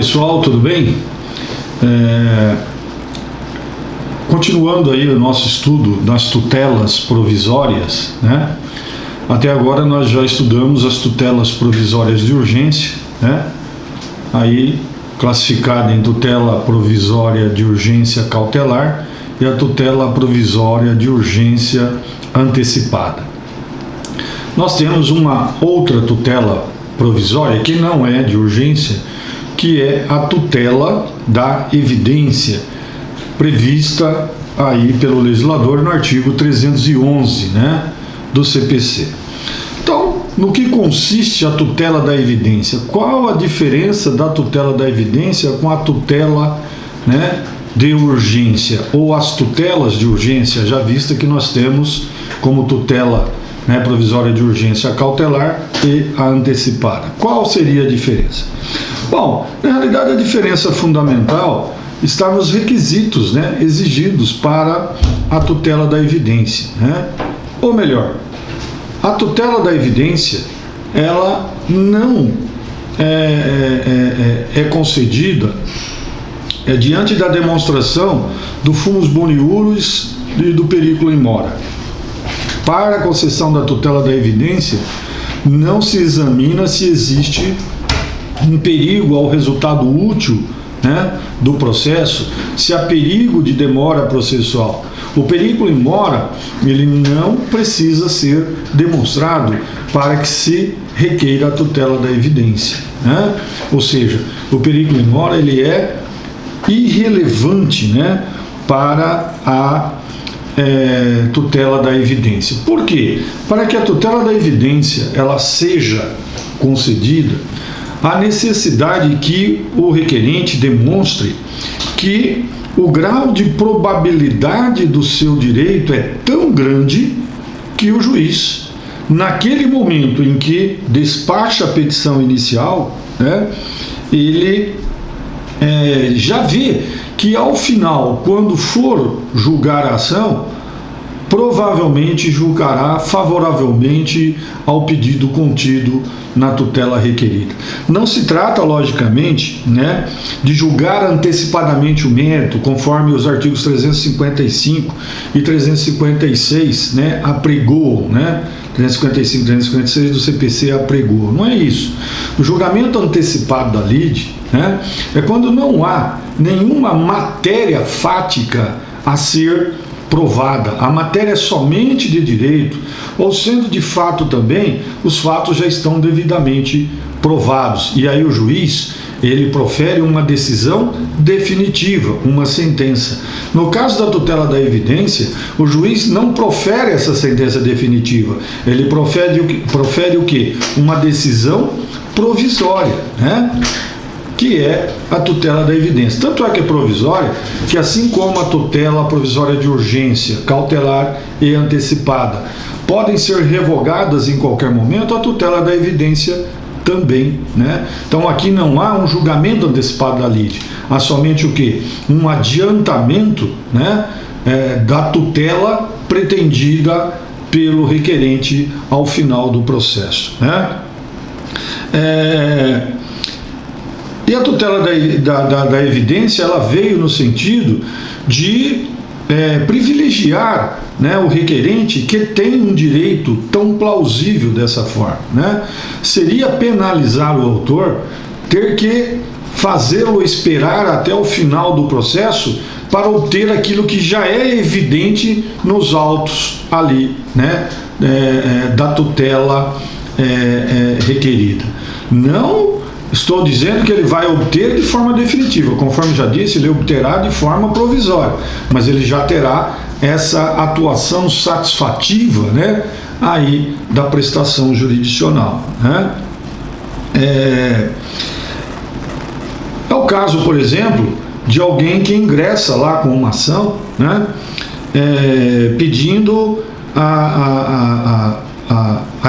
pessoal, tudo bem? Continuando aí o nosso estudo das tutelas provisórias, né? Até agora nós já estudamos as tutelas provisórias de urgência, né? Aí classificada em tutela provisória de urgência cautelar e a tutela provisória de urgência antecipada. Nós temos uma outra tutela provisória que não é de urgência, que é a tutela da evidência, prevista aí pelo legislador no artigo 311, né, do CPC. Então, no que consiste a tutela da evidência? Qual a diferença da tutela da evidência com a tutela, né, de urgência, ou as tutelas de urgência, já vista que nós temos como tutela, né, provisória de urgência cautelar e a antecipada? Qual seria a diferença? Bom, na realidade a diferença fundamental está nos requisitos, né, exigidos para a tutela da evidência, né? Ou melhor, a tutela da evidência, ela não é concedida diante da demonstração do fumus boniuris e do periculum in mora. Para a concessão da tutela da evidência, não se examina se existe um perigo ao resultado útil, né, do processo, se há perigo de demora processual. O periculum in mora, ele não precisa ser demonstrado para que se requeira a tutela da evidência, né? Ou seja, o periculum in mora, ele é irrelevante, né, para a tutela da evidência. Por quê? Para que a tutela da evidência ela seja concedida, há necessidade que o requerente demonstre que o grau de probabilidade do seu direito é tão grande que o juiz, naquele momento em que despacha a petição inicial, né, ele já vê que ao final, quando for julgar a ação, provavelmente julgará favoravelmente ao pedido contido na tutela requerida. Não se trata, logicamente, né, de julgar antecipadamente o mérito, conforme os artigos 355 e 356, né, apregoam, né? 355 e 356 do CPC apregoam. Não é isso. O julgamento antecipado da lide, né, é quando não há nenhuma matéria fática a ser provada. A matéria é somente de direito, ou sendo de fato também, os fatos já estão devidamente provados. E aí o juiz, ele profere uma decisão definitiva, uma sentença. No caso da tutela da evidência, o juiz não profere essa sentença definitiva. Ele profere o quê? Uma decisão provisória, né? Que é a tutela da evidência. Tanto é que é provisória, que assim como a tutela provisória de urgência, cautelar e antecipada podem ser revogadas em qualquer momento, a tutela da evidência também, né? Então aqui não há um julgamento antecipado da lide, há somente o quê? Um adiantamento, né, da tutela pretendida pelo requerente ao final do processo, né? E a tutela da evidência, ela veio no sentido de privilegiar, né, o requerente que tem um direito tão plausível dessa forma, né? Seria penalizar o autor ter que fazê-lo esperar até o final do processo para obter aquilo que já é evidente nos autos ali, né, da tutela requerida. Não estou dizendo que ele vai obter de forma definitiva, conforme já disse, ele obterá de forma provisória, mas ele já terá essa atuação satisfativa, né, aí da prestação jurisdicional, né? É o caso, por exemplo, de alguém que ingressa lá com uma ação, né, pedindo a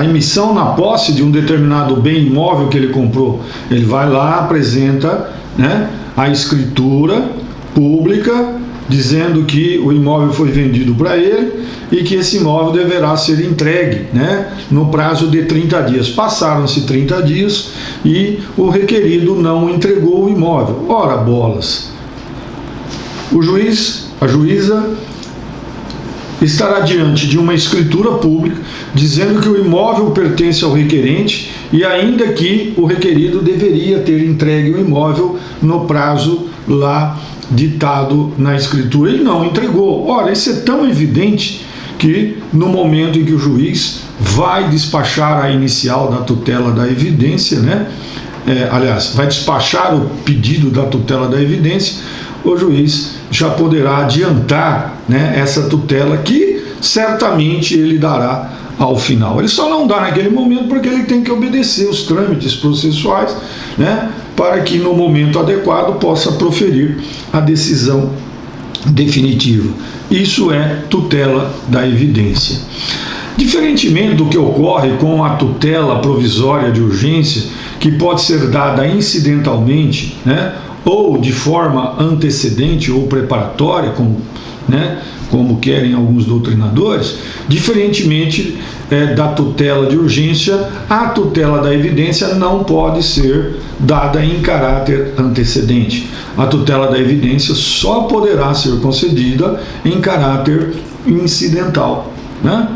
emissão na posse de um determinado bem imóvel que ele comprou. Ele vai lá, apresenta, né, a escritura pública dizendo que o imóvel foi vendido para ele e que esse imóvel deverá ser entregue, né, no prazo de 30 dias. Passaram-se 30 dias e o requerido não entregou o imóvel. Ora bolas, o juiz, a juíza, estará diante de uma escritura pública dizendo que o imóvel pertence ao requerente e ainda que o requerido deveria ter entregue o imóvel no prazo lá ditado na escritura e não entregou. Ora, isso é tão evidente que no momento em que o juiz vai despachar a inicial da tutela da evidência, né? Aliás, vai despachar o pedido da tutela da evidência, o juiz já poderá adiantar, né, essa tutela que certamente ele dará ao final. Ele só não dá naquele momento porque ele tem que obedecer os trâmites processuais, né, para que no momento adequado possa proferir a decisão definitiva. Isso é tutela da evidência. Diferentemente do que ocorre com a tutela provisória de urgência, que pode ser dada incidentalmente, né, ou de forma antecedente ou preparatória, como querem alguns doutrinadores, diferentemente da tutela de urgência, a tutela da evidência não pode ser dada em caráter antecedente. A tutela da evidência só poderá ser concedida em caráter incidental, né?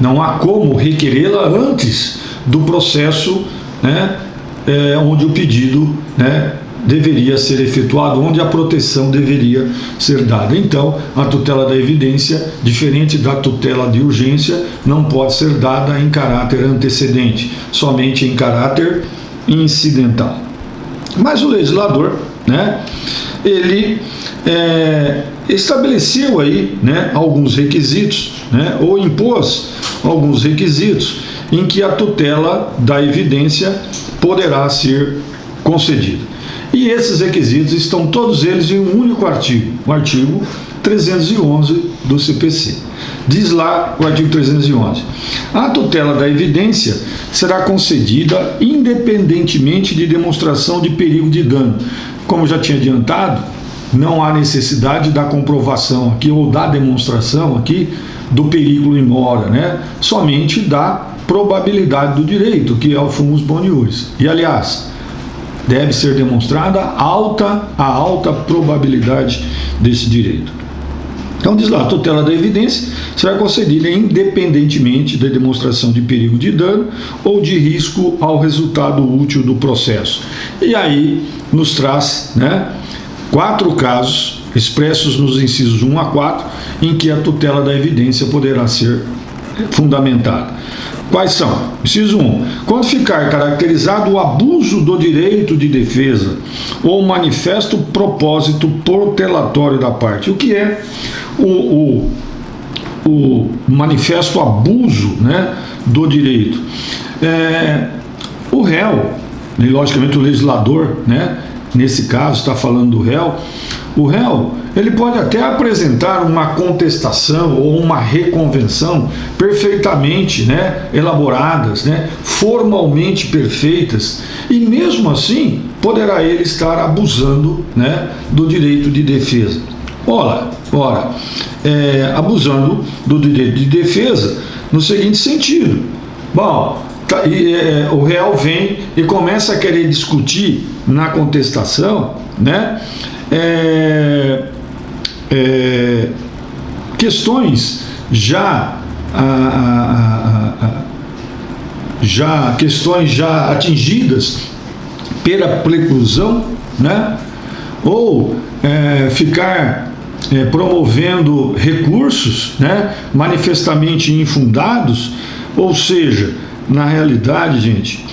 Não há como requerê-la antes do processo, né, onde o pedido, né, deveria ser efetuado, onde a proteção deveria ser dada. Então, a tutela da evidência, diferente da tutela de urgência, não pode ser dada em caráter antecedente, somente em caráter incidental. Mas o legislador, né, ele estabeleceu aí, né, alguns requisitos, né, ou impôs alguns requisitos em que a tutela da evidência poderá ser concedida. E esses requisitos estão todos eles em um único artigo, o artigo 311 do CPC. Diz lá o artigo 311: a tutela da evidência será concedida independentemente de demonstração de perigo de dano. Como eu já tinha adiantado, não há necessidade da comprovação aqui ou da demonstração aqui do perigo in mora, né? Somente da probabilidade do direito, que é o fumus boniuris. E aliás, deve ser demonstrada a alta probabilidade desse direito. Então diz lá, a tutela da evidência será concedida independentemente da demonstração de perigo de dano ou de risco ao resultado útil do processo. E aí nos traz, né, 4 casos expressos nos incisos 1 a 4 em que a tutela da evidência poderá ser fundamentada. Quais são? Inciso 1. Quando ficar caracterizado o abuso do direito de defesa ou manifesto propósito protelatório da parte. O que é o manifesto abuso, né, do direito? O réu, e logicamente o legislador, né, nesse caso está falando do réu, o réu, ele pode até apresentar uma contestação ou uma reconvenção perfeitamente, né, elaboradas, né, formalmente perfeitas, e mesmo assim poderá ele estar abusando, né, do direito de defesa. Ora, abusando do direito de defesa no seguinte sentido: bom, o réu vem e começa a querer discutir na contestação, né, questões questões já atingidas pela preclusão, né, ou ficar promovendo recursos, né, manifestamente infundados, ou seja, na realidade, gente,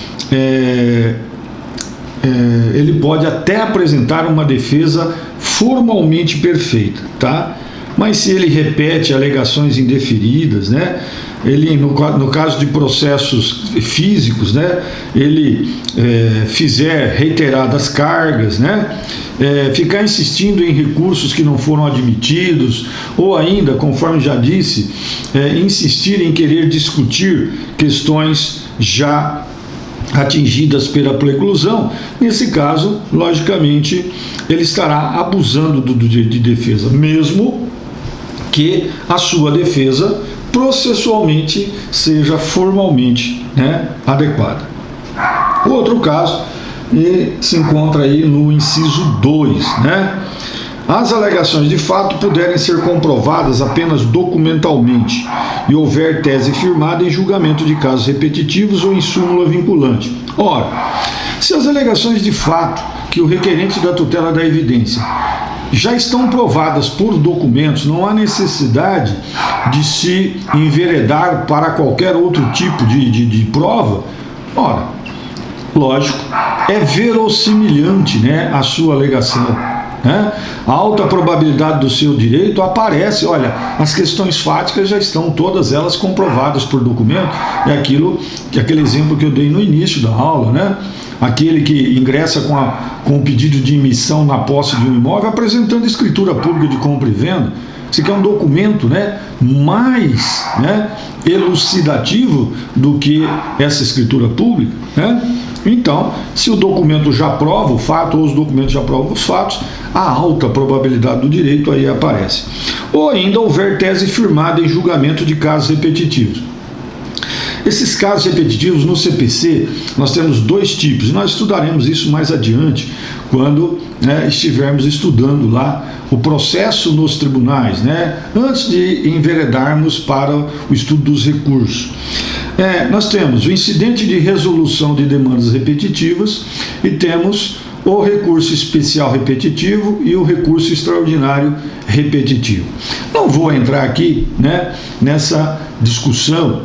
ele pode até apresentar uma defesa formalmente perfeita, tá? Mas se ele repete alegações indeferidas, né, ele, no caso de processos físicos, né, ele fizer reiteradas cargas, né, ficar insistindo em recursos que não foram admitidos, ou ainda, conforme já disse, insistir em querer discutir questões já atingidas pela preclusão, nesse caso, logicamente, ele estará abusando do direito de defesa, mesmo que a sua defesa processualmente seja formalmente, adequada. O outro caso se encontra aí no inciso 2, As alegações de fato puderem ser comprovadas apenas documentalmente e houver tese firmada em julgamento de casos repetitivos ou em súmula vinculante. Ora, se as alegações de fato que o requerente da tutela da evidência já estão provadas por documentos, não há necessidade de se enveredar para qualquer outro tipo de prova. Ora, lógico, é verossimilhante, a sua alegação. A alta probabilidade do seu direito aparece, olha, as questões fáticas já estão todas elas comprovadas por documento, é aquele exemplo que eu dei no início da aula, aquele que ingressa com o pedido de emissão na posse de um imóvel apresentando escritura pública de compra e venda. Isso aqui é um documento mais elucidativo do que essa escritura pública. Então, se o documento já prova o fato ou os documentos já provam os fatos, a alta probabilidade do direito aí aparece. Ou ainda houver tese firmada em julgamento de casos repetitivos. Esses casos repetitivos no CPC, nós temos dois tipos, e nós estudaremos isso mais adiante, quando estivermos estudando lá o processo nos tribunais, antes de enveredarmos para o estudo dos recursos. Nós temos o incidente de resolução de demandas repetitivas e temos o recurso especial repetitivo e o recurso extraordinário repetitivo. Não vou entrar aqui nessa discussão,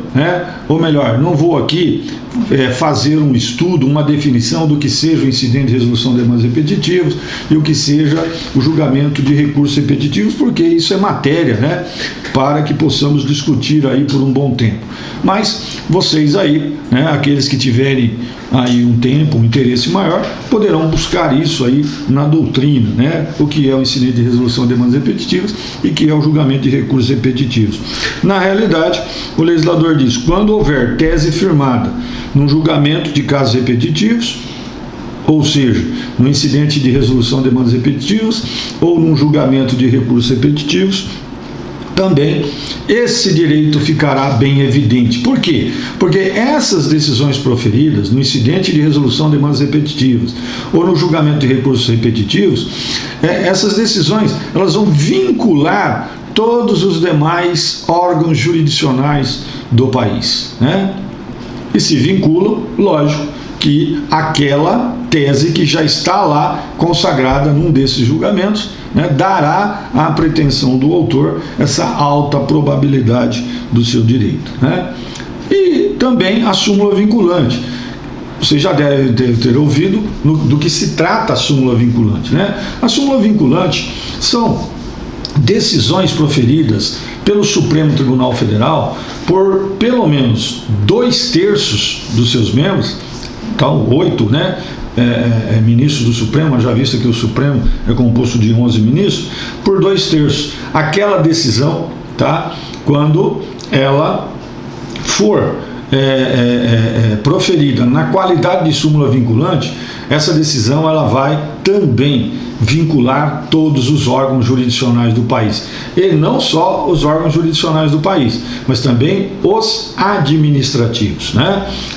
ou melhor, não vou aqui fazer um estudo, uma definição do que seja o incidente de resolução de demandas repetitivas e o que seja o julgamento de recursos repetitivos, porque isso é matéria, para que possamos discutir aí por um bom tempo. Mas vocês aí, aqueles que tiverem aí um tempo, um interesse maior, poderão buscar isso aí na doutrina, o que é o incidente de resolução de demandas repetitivas e que é o julgamento de recursos repetitivos. Na realidade, o legislador diz, quando houver tese firmada num julgamento de casos repetitivos, ou seja, no incidente de resolução de demandas repetitivas ou num julgamento de recursos repetitivos, também esse direito ficará bem evidente. Por quê? Porque essas decisões proferidas no incidente de resolução de demandas repetitivas ou no julgamento de recursos repetitivos, essas decisões elas vão vincular todos os demais órgãos jurisdicionais do país, E se vinculam, lógico, que aquela tese que já está lá consagrada num desses julgamentos, dará à pretensão do autor essa alta probabilidade do seu direito. E também a súmula vinculante. Você já deve ter ouvido do que se trata a súmula vinculante. A súmula vinculante são decisões proferidas pelo Supremo Tribunal Federal por pelo menos 2/3 dos seus membros, então 8, ministros do Supremo, mas já visto que o Supremo é composto de 11 ministros, por 2/3. Aquela decisão, quando ela for proferida na qualidade de súmula vinculante, essa decisão ela vai também vincular todos os órgãos jurisdicionais do país. E não só os órgãos jurisdicionais do país, mas também os administrativos.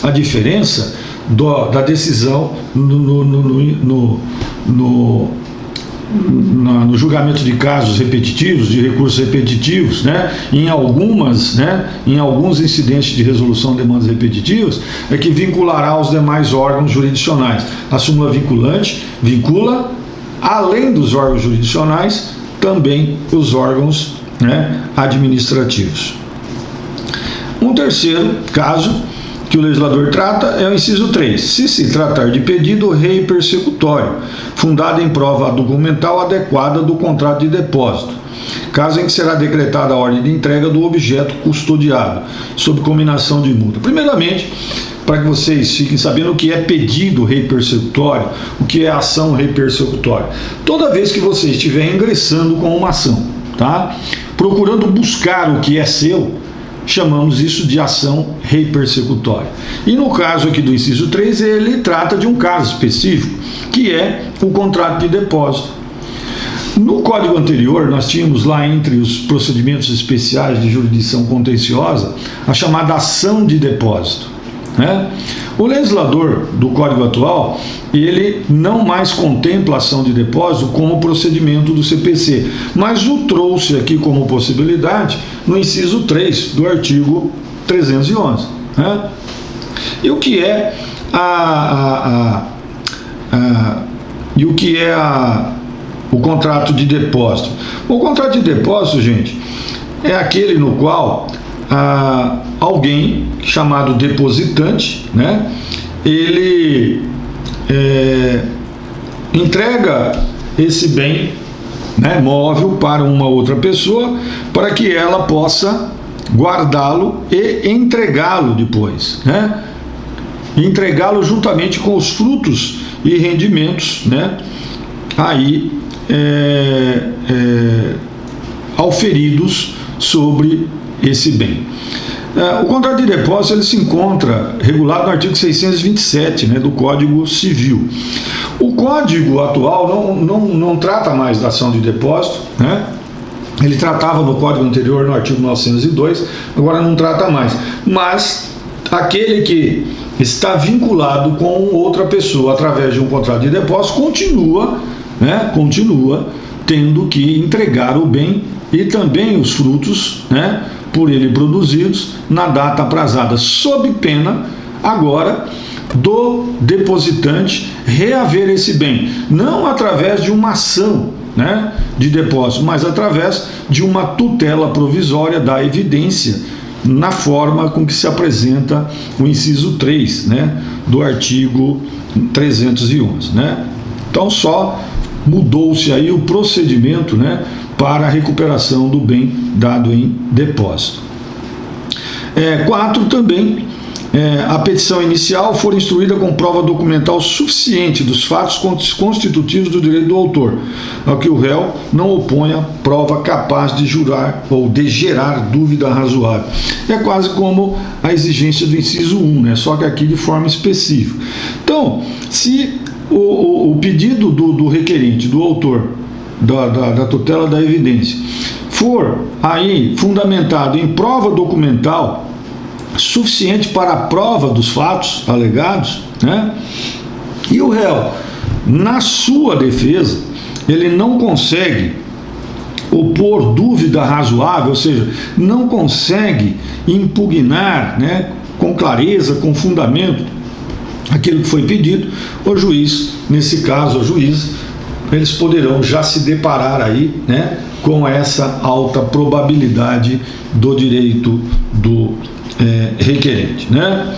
A diferença da decisão no julgamento de casos repetitivos, de recursos repetitivos, em alguns incidentes de resolução de demandas repetitivas, é que vinculará os demais órgãos jurisdicionais. A súmula vinculante vincula, além dos órgãos jurisdicionais, também os órgãos administrativos. Um terceiro caso que o legislador trata é o inciso 3. Se tratar de pedido rei persecutório, fundado em prova documental adequada do contrato de depósito, caso em que será decretada a ordem de entrega do objeto custodiado, sob cominação de multa. Primeiramente, para que vocês fiquem sabendo o que é pedido rei persecutório, o que é ação rei persecutória. Toda vez que você estiver ingressando com uma ação, procurando buscar o que é seu, chamamos isso de ação reipersecutória. E no caso aqui do inciso 3, ele trata de um caso específico, que é o contrato de depósito. No código anterior, nós tínhamos lá entre os procedimentos especiais de jurisdição contenciosa a chamada ação de depósito, né? O legislador do Código atual, ele não mais contempla a ação de depósito como procedimento do CPC, mas o trouxe aqui como possibilidade no inciso 3 do artigo 311. Né? E o que é o contrato de depósito? O contrato de depósito, gente, é aquele no qual alguém chamado depositante, né, ele entrega esse bem, né, móvel para uma outra pessoa para que ela possa guardá-lo e entregá-lo depois, né? Entregá-lo juntamente com os frutos e rendimentos, né, aí auferidos sobre esse bem. O contrato de depósito ele se encontra regulado no artigo 627, né, do Código Civil. O Código atual não trata mais da ação de depósito, né? Ele tratava no Código anterior, no artigo 902, agora não trata mais. Mas aquele que está vinculado com outra pessoa através de um contrato de depósito continua tendo que entregar o bem e também os frutos, né, por ele produzidos na data aprazada, sob pena agora do depositante reaver esse bem, não através de uma ação, né, de depósito, mas através de uma tutela provisória da evidência, na forma com que se apresenta o inciso 3, né, do artigo 311. Né? Então só mudou-se aí o procedimento, né, para a recuperação do bem dado em depósito. 4 também, a petição inicial for instruída com prova documental suficiente dos fatos constitutivos do direito do autor, ao que o réu não oponha prova capaz de jurar ou de gerar dúvida razoável. É quase como a exigência do inciso 1, né? Só que aqui de forma específica. Então, se o pedido do requerente, do autor, da tutela da evidência, for aí fundamentado em prova documental suficiente para a prova dos fatos alegados, né, e o réu, na sua defesa, ele não consegue opor dúvida razoável, ou seja, não consegue impugnar, né, com clareza, com fundamento, aquilo que foi pedido, o juiz, nesse caso, a juíza, eles poderão já se deparar aí, né, com essa alta probabilidade do direito do requerente, né?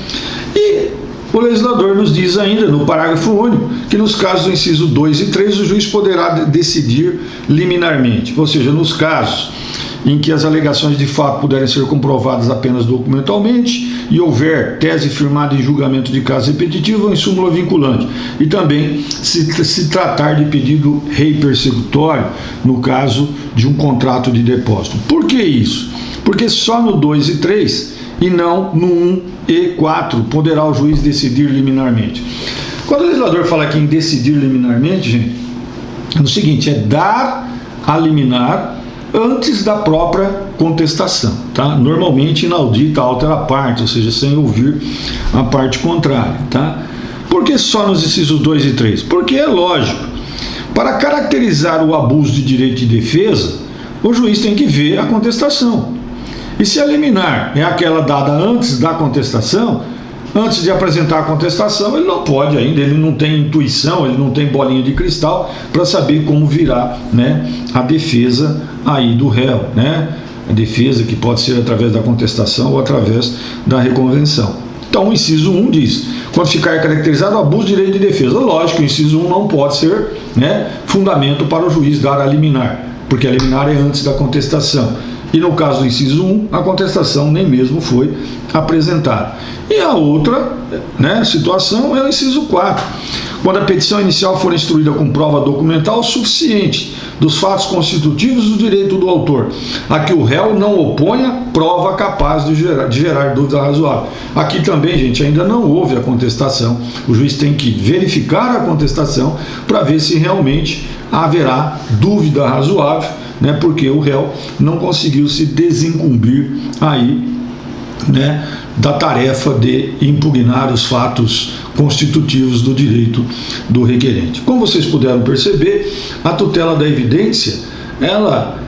E o legislador nos diz ainda, no parágrafo único, que nos casos do inciso 2 e 3, o juiz poderá decidir liminarmente, ou seja, nos casos em que as alegações de fato puderem ser comprovadas apenas documentalmente e houver tese firmada em julgamento de caso repetitivo ou em súmula vinculante, e também se tratar de pedido reipersecutório no caso de um contrato de depósito. Por que isso? Porque só no 2 e 3 e não no 1 e 4 poderá o juiz decidir liminarmente. Quando o legislador fala aqui em decidir liminarmente, gente, é o seguinte, é dar a liminar antes da própria contestação, tá? Normalmente inaudita altera parte, ou seja, sem ouvir a parte contrária, tá? Por que só nos incisos 2 e 3? Porque é lógico, para caracterizar o abuso de direito de defesa, o juiz tem que ver a contestação. E se a liminar é aquela dada antes da contestação, antes de apresentar a contestação, ele não pode ainda, ele não tem intuição, ele não tem bolinha de cristal para saber como virá, né, a defesa aí do réu, né? A defesa que pode ser através da contestação ou através da reconvenção. Então o inciso 1 diz, quando ficar caracterizado o abuso de direito de defesa, lógico, o inciso 1 não pode ser, né, fundamento para o juiz dar a liminar, porque a liminar é antes da contestação. E no caso do inciso 1, a contestação nem mesmo foi apresentada. E a outra, né, situação é o inciso 4, quando a petição inicial for instruída com prova documental suficiente dos fatos constitutivos do direito do autor, a que o réu não oponha prova capaz de gerar dúvida razoável. Aqui também, gente, ainda não houve a contestação. O juiz tem que verificar a contestação para ver se realmente haverá dúvida razoável, né, porque o réu não conseguiu se desincumbir aí, né, da tarefa de impugnar os fatos constitutivos do direito do requerente. Como vocês puderam perceber, a tutela da evidência, ela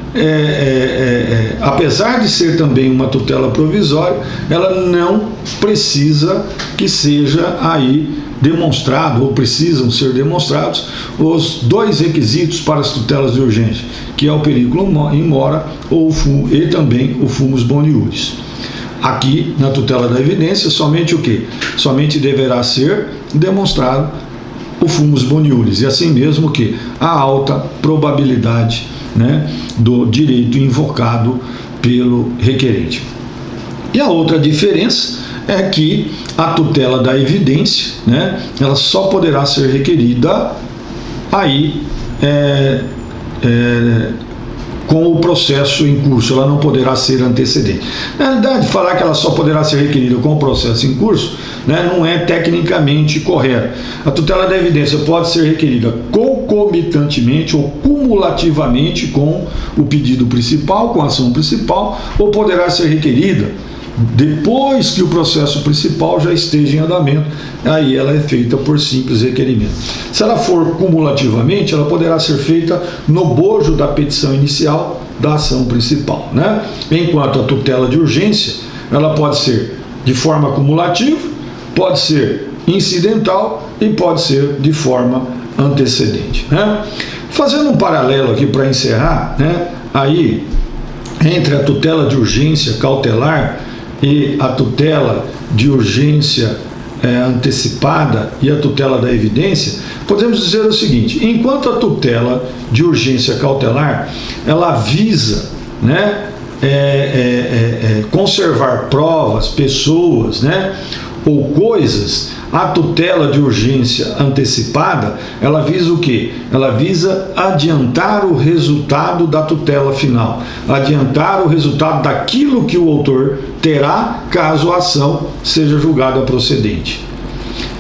apesar de ser também uma tutela provisória, ela não precisa que seja aí demonstrado, ou precisam ser demonstrados, os dois requisitos para as tutelas de urgência, que é o perigo in mora e também o fumus boni iuris. Aqui, na tutela da evidência, somente o quê? Somente deverá ser demonstrado o fumus boni iuris, e assim mesmo que a alta probabilidade, né, do direito invocado pelo requerente. E a outra diferença é que a tutela da evidência, né, ela só poderá ser requerida aí com o processo em curso, ela não poderá ser antecedente. Na verdade, falar que ela só poderá ser requerida com o processo em curso, né, não é tecnicamente correto. A tutela da evidência pode ser requerida concomitantemente ou cumulativamente com o pedido principal, com a ação principal, ou poderá ser requerida depois que o processo principal já esteja em andamento, aí ela é feita por simples requerimento. Se ela for cumulativamente, ela poderá ser feita no bojo da petição inicial da ação principal, né? Enquanto a tutela de urgência, ela pode ser de forma cumulativa, pode ser incidental e pode ser de forma antecedente, né? Fazendo um paralelo aqui para encerrar, né, aí entre a tutela de urgência cautelar e a tutela de urgência antecipada e a tutela da evidência, podemos dizer o seguinte: enquanto a tutela de urgência cautelar, ela visa, né, conservar provas, pessoas, né, ou coisas, a tutela de urgência antecipada, ela visa o quê? Ela visa adiantar o resultado da tutela final, adiantar o resultado daquilo que o autor terá caso a ação seja julgada procedente.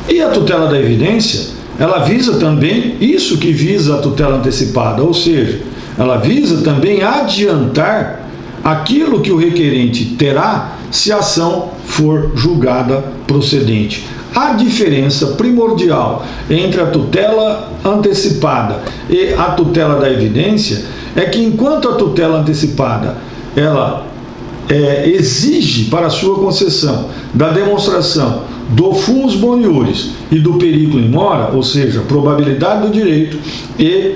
E a tutela da evidência, ela visa também isso que visa a tutela antecipada, ou seja, ela visa também adiantar aquilo que o requerente terá se a ação for julgada procedente. A diferença primordial entre a tutela antecipada e a tutela da evidência é que, enquanto a tutela antecipada ela exige para a sua concessão da demonstração do fumus boni iuris e do periculum in mora, ou seja, probabilidade do direito e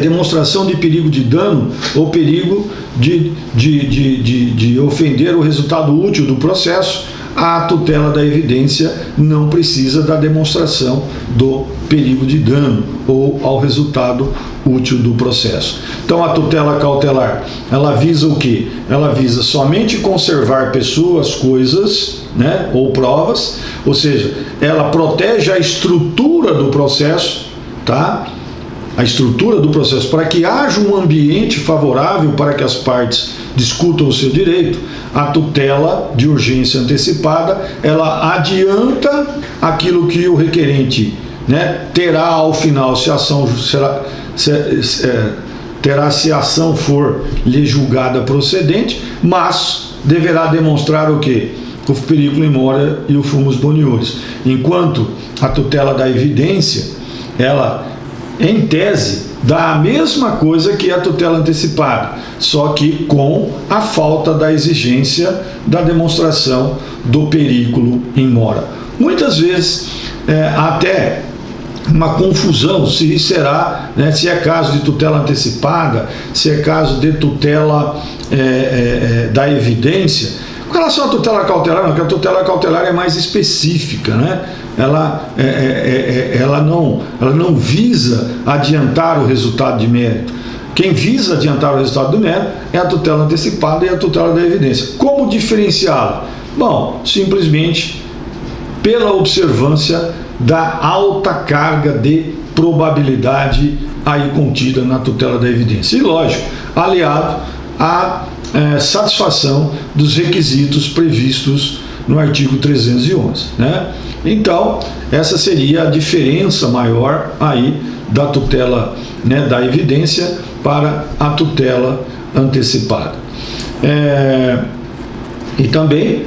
demonstração de perigo de dano ou perigo de ofender o resultado útil do processo, a tutela da evidência não precisa da demonstração do perigo de dano ou ao resultado útil do processo. Então, a tutela cautelar, ela visa o quê? Ela visa somente conservar pessoas, coisas, né, ou provas, ou seja, ela protege a estrutura do processo, tá? A estrutura do processo, para que haja um ambiente favorável para que as partes discutam o seu direito. A tutela de urgência antecipada, ela adianta aquilo que o requerente, né, terá ao final, se a ação se a ação for lhe julgada procedente, mas deverá demonstrar o quê? O periculum in mora e o fumus boni iuris. Enquanto a tutela da evidência, ela, em tese, dá a mesma coisa que a tutela antecipada, só que com a falta da exigência da demonstração do periculum in mora. Muitas vezes, até uma confusão se será, né, se é caso de tutela antecipada, se é caso de tutela da evidência. Com relação à tutela cautelar, não, porque a tutela cautelar é mais específica, né? Ela não visa adiantar o resultado de mérito. quem visa adiantar o resultado do mérito é a tutela antecipada e a tutela da evidência. Como diferenciá-la? Bom, simplesmente pela observância da alta carga de probabilidade aí contida na tutela da evidência. E lógico, aliado à satisfação dos requisitos previstos no artigo 311, né? Então, essa seria a diferença maior aí da tutela, né, da evidência para a tutela antecipada. E também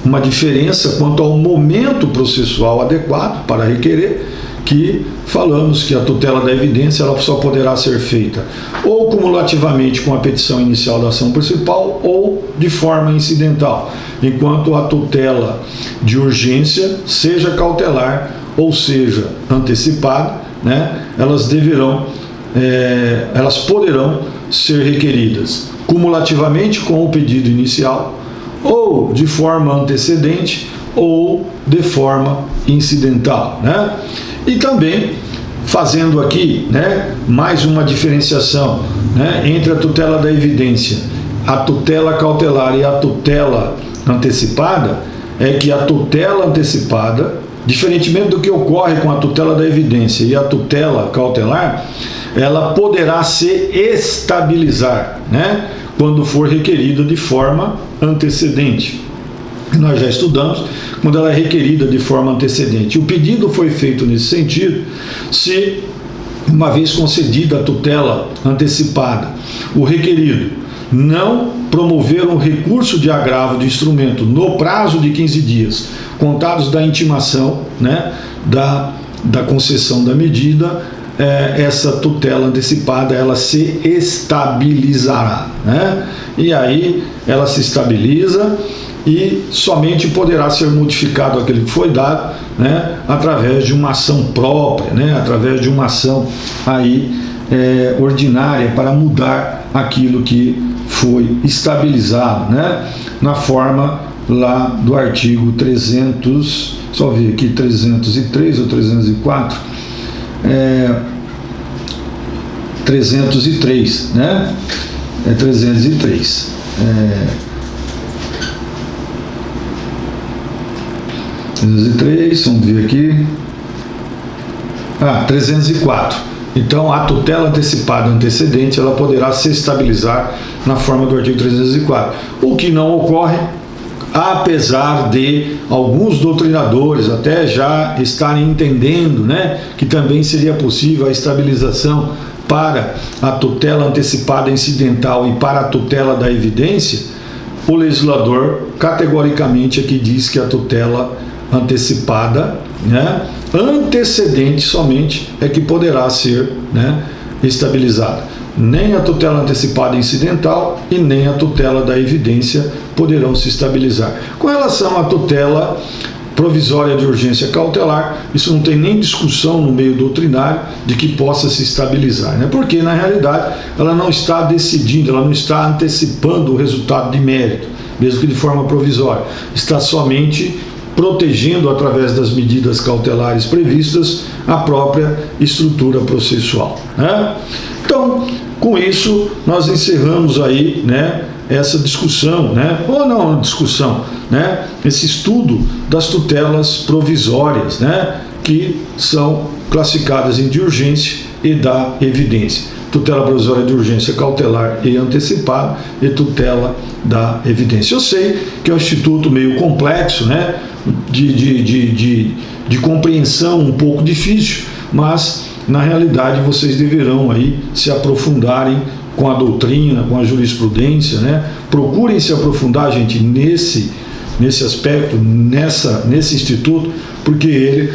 uma diferença quanto ao momento processual adequado para requerer, que falamos que a tutela da evidência ela só poderá ser feita ou cumulativamente com a petição inicial da ação principal ou de forma incidental, enquanto a tutela de urgência, seja cautelar ou seja antecipada, né, elas poderão ser requeridas cumulativamente com o pedido inicial ou de forma antecedente ou de forma incidental, né? E também fazendo aqui, né, mais uma diferenciação, né, entre a tutela da evidência, a tutela cautelar e a tutela antecipada, é que a tutela antecipada, diferentemente do que ocorre com a tutela da evidência e a tutela cautelar, ela poderá se estabilizar, né, quando for requerida de forma antecedente. Nós já estudamos quando ela é requerida de forma antecedente. O pedido foi feito nesse sentido se, uma vez concedida a tutela antecipada, o requerido não promover um recurso de agravo de instrumento no prazo de 15 dias, contados da intimação, né, da concessão da medida, essa tutela antecipada ela se estabilizará, né? E aí ela se estabiliza e somente poderá ser modificado aquele que foi dado, né, através de uma ação própria, né, através de uma ação aí ordinária para mudar aquilo que foi estabilizado, né, na forma lá do artigo 300, só ver aqui 303 ou 304, 303, né? 303. 303, vamos ver aqui. 304. Então, a tutela antecipada antecedente, ela poderá se estabilizar na forma do artigo 304. O que não ocorre, apesar de alguns doutrinadores até já estarem entendendo, né, que também seria possível a estabilização para a tutela antecipada incidental e para a tutela da evidência, o legislador categoricamente aqui diz que a tutela antecipada, né, antecedente somente é que poderá ser, né, estabilizada. Nem a tutela antecipada incidental e nem a tutela da evidência poderão se estabilizar. Com relação à tutela provisória de urgência cautelar, isso não tem nem discussão no meio doutrinário de que possa se estabilizar, né? Porque na realidade ela não está decidindo, ela não está antecipando o resultado de mérito, mesmo que de forma provisória, está somente protegendo através das medidas cautelares previstas a própria estrutura processual, né? Então, com isso, nós encerramos aí, né, essa discussão, né, ou não discussão, né, esse estudo das tutelas provisórias, né, que são classificadas em de urgência e da evidência. Tutela provisória de urgência cautelar e antecipada e tutela da evidência. Eu sei que é um instituto meio complexo, né, de compreensão um pouco difícil, mas na realidade vocês deverão aí se aprofundarem com a doutrina, com a jurisprudência, né? Procurem se aprofundar, gente, nesse aspecto, nesse instituto, porque ele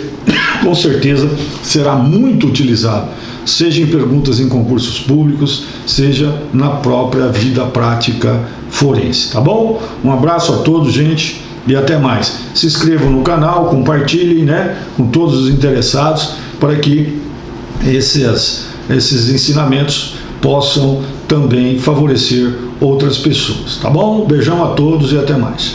com certeza será muito utilizado, seja em perguntas em concursos públicos, seja na própria vida prática forense, tá bom? Um abraço a todos, gente, e até mais. Se inscrevam no canal, compartilhem, né, com todos os interessados, para que esses ensinamentos possam também favorecer outras pessoas, tá bom? Beijão a todos e até mais.